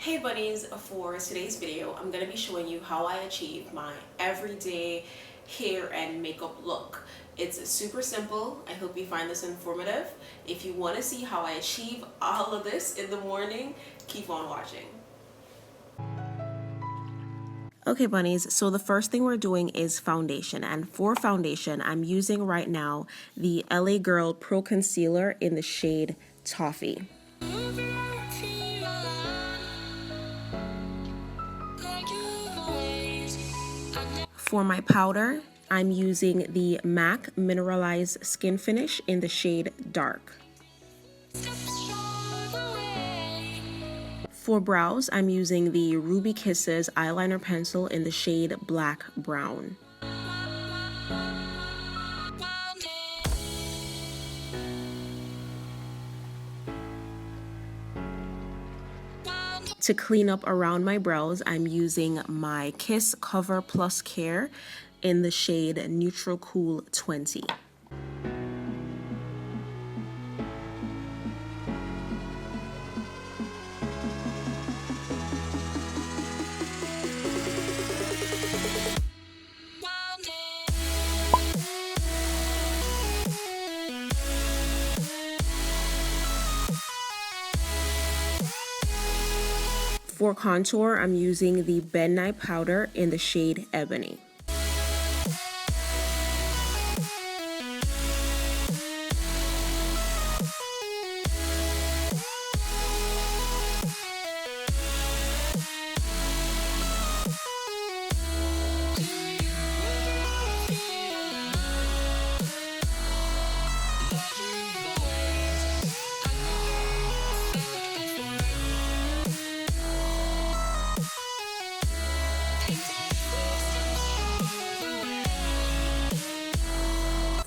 Hey bunnies, for today's video, I'm going to be showing you how I achieve my everyday hair and makeup look. It's super simple. I hope you find this informative. If you want to see how I achieve all of this in the morning, keep on watching. Okay bunnies, so the first thing we're doing is foundation, and for foundation I'm using right now the LA Girl Pro Concealer in the shade Toffee. For my powder, I'm using the MAC Mineralized Skin Finish in the shade Dark. For brows, I'm using the Ruby Kisses eyeliner pencil in the shade Black Brown. To clean up around my brows, I'm using my Kiss Cover Plus Care in the shade Neutral Cool 20. For contour, I'm using the Ben Nye powder in the shade Ebony.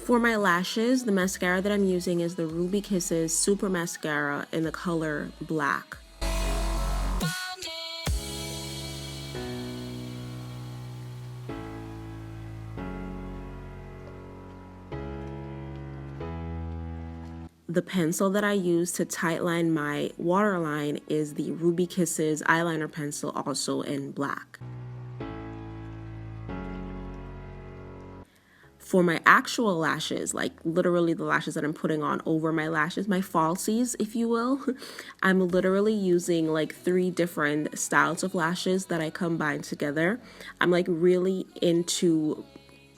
For my lashes, the mascara that I'm using is the Ruby Kisses Super Mascara in the color Black. The pencil that I use to tightline my waterline is the Ruby Kisses eyeliner pencil, also in black. For my actual lashes, like literally the lashes that I'm putting on over my lashes, my falsies, if you will, I'm literally using like 3 different styles of lashes that I combine together. I'm like really into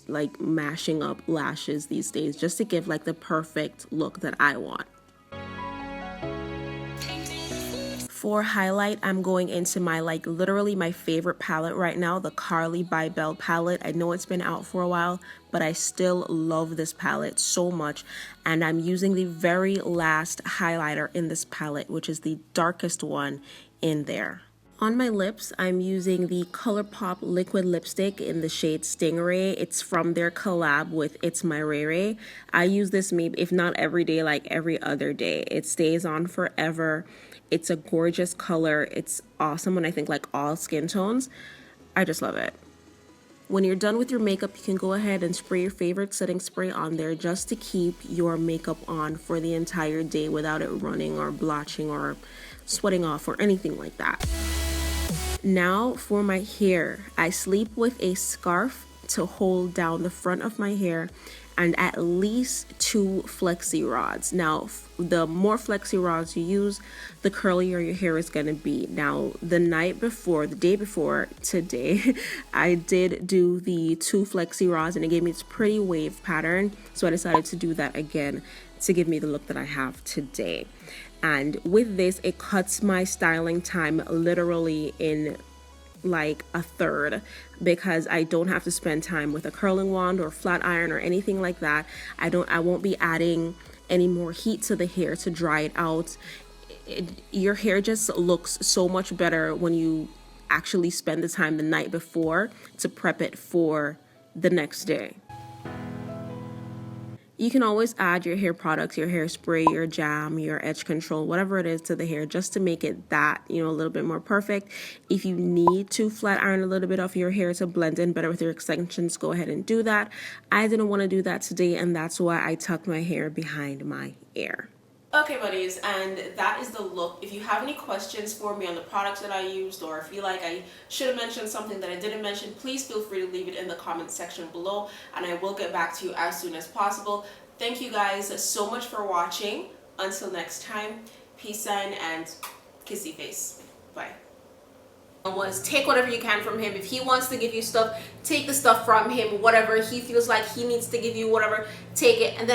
like mashing up lashes these days just to give like the perfect look that I want. For highlight, I'm going into my like literally my favorite palette right now, the Carly by Belle palette. I know it's been out for a while, but I still love this palette so much, and I'm using the very last highlighter in this palette, which is the darkest one in there. On my lips, I'm using the ColourPop liquid lipstick in the shade Stingray. It's from their collab with It's My Ray Ray. I use this maybe, if not every day, like every other day. It stays on forever. It's a gorgeous color. It's awesome when I think like all skin tones. I just love it. When you're done with your makeup, you can go ahead and spray your favorite setting spray on there just to keep your makeup on for the entire day without it running or blotching or sweating off or anything like that. Now for my hair, I sleep with a scarf to hold down the front of my hair and at least 2 flexi rods. Now, the more flexi rods you use, the curlier your hair is going to be. Now, the day before today, I did do the 2 flexi rods and it gave me this pretty wave pattern. So I decided to do that again to give me the look that I have today. And with this, it cuts my styling time literally in like a third, because I don't have to spend time with a curling wand or flat iron or anything like that. I won't be adding any more heat to the hair to dry it out. Your hair just looks so much better when you actually spend the time the night before to prep it for the next day. You can always add your hair products, your hairspray, your jam, your edge control, whatever it is to the hair just to make it that, a little bit more perfect. If you need to flat iron a little bit of your hair to blend in better with your extensions, go ahead and do that. I didn't want to do that today, and that's why I tucked my hair behind my ear. Okay, buddies, and that is the look. If you have any questions for me on the products that I used, or if you like I should have mentioned something that I didn't mention, please feel free to leave it in the comment section below, and I will get back to you as soon as possible. Thank you guys so much for watching. Until next time, peace sign and kissy face. Bye. Was take whatever you can from him. If he wants to give you stuff, take the stuff from him. Whatever he feels like he needs to give you, whatever, take it. And then